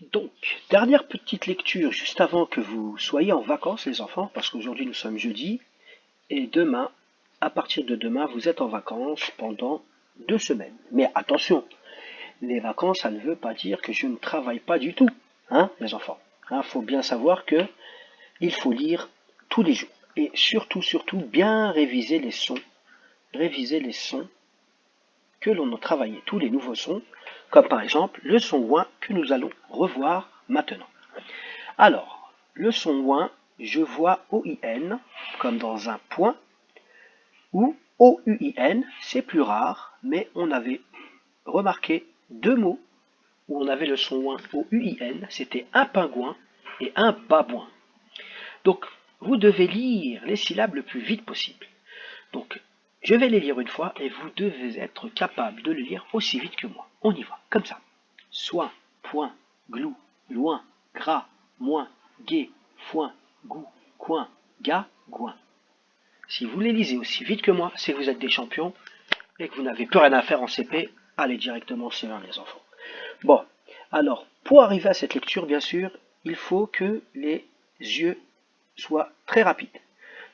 Donc, dernière petite lecture juste avant que vous soyez en vacances les enfants, parce qu'aujourd'hui nous sommes jeudi, et demain, à partir de demain, vous êtes en vacances pendant 2 semaines. Mais attention, les vacances, ça ne veut pas dire que je ne travaille pas du tout, hein, les enfants. Faut bien savoir que il faut lire tous les jours. Et surtout, bien réviser les sons que l'on a travaillé, tous les nouveaux sons, comme par exemple le son ouin que nous allons revoir maintenant. Alors, le son ouin, je vois OIN comme dans un point, ou OUIN, c'est plus rare, mais on avait remarqué 2 mots où on avait le son ouin OUIN, c'était un pingouin et un babouin. Donc, vous devez lire les syllabes le plus vite possible. Donc, je vais les lire une fois et vous devez être capable de le lire aussi vite que moi. On y va, comme ça. Soin, point, glou, loin, gras, moins, gai, foin, goût, coin, ga, goin. Si vous les lisez aussi vite que moi, c'est que vous êtes des champions et que vous n'avez plus rien à faire en CP, allez directement en C1 les enfants. Bon, alors, pour arriver à cette lecture, bien sûr, il faut que les yeux soient très rapides.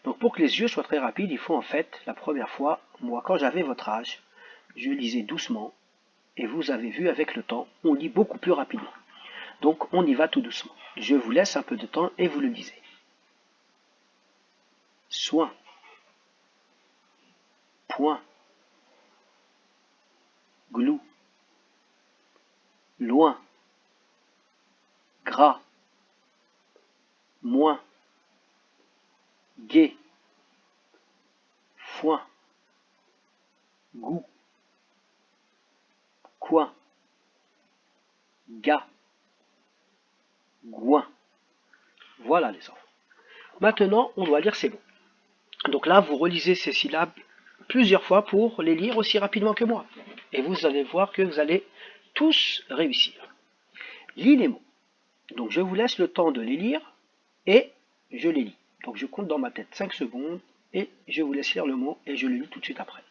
Donc pour que les yeux soient très rapides, il faut en fait, la première fois, moi quand j'avais votre âge, je lisais doucement, et vous avez vu avec le temps, on lit beaucoup plus rapidement. Donc on y va tout doucement. Je vous laisse un peu de temps et vous le lisez. Soin, point, glou, loin, gras, moins, gai, foin, goût, coin, ga, goin. Voilà les enfants. Maintenant, on doit lire ces mots. Donc là, vous relisez ces syllabes plusieurs fois pour les lire aussi rapidement que moi. Et vous allez voir que vous allez tous réussir. Lis les mots. Donc je vous laisse le temps de les lire et je les lis. Donc je compte dans ma tête 5 secondes et je vous laisse lire le mot et je le lis tout de suite après.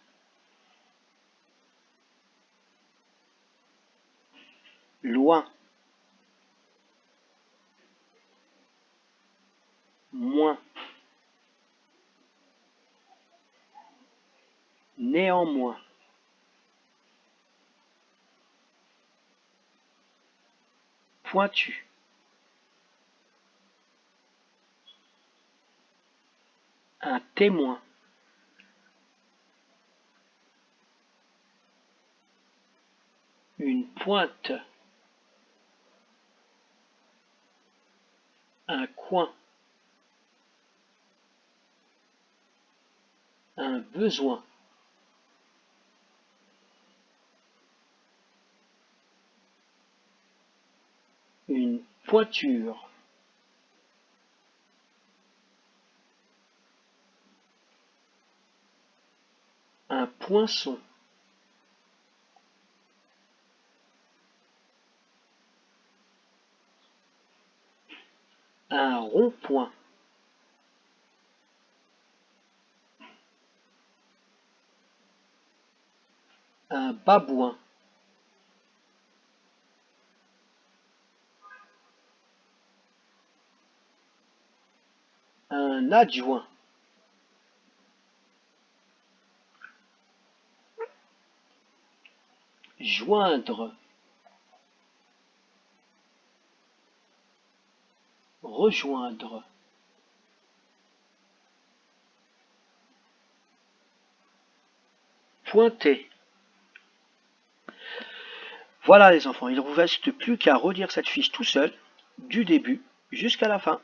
Loin, moins, néanmoins, pointu, un témoin, une pointe, un coin, un besoin, une pointure, un poinçon, un rond-point, un babouin, un adjoint, joindre, rejoindre, pointer. Voilà les enfants, il ne vous reste plus qu'à relire cette fiche tout seul, du début jusqu'à la fin.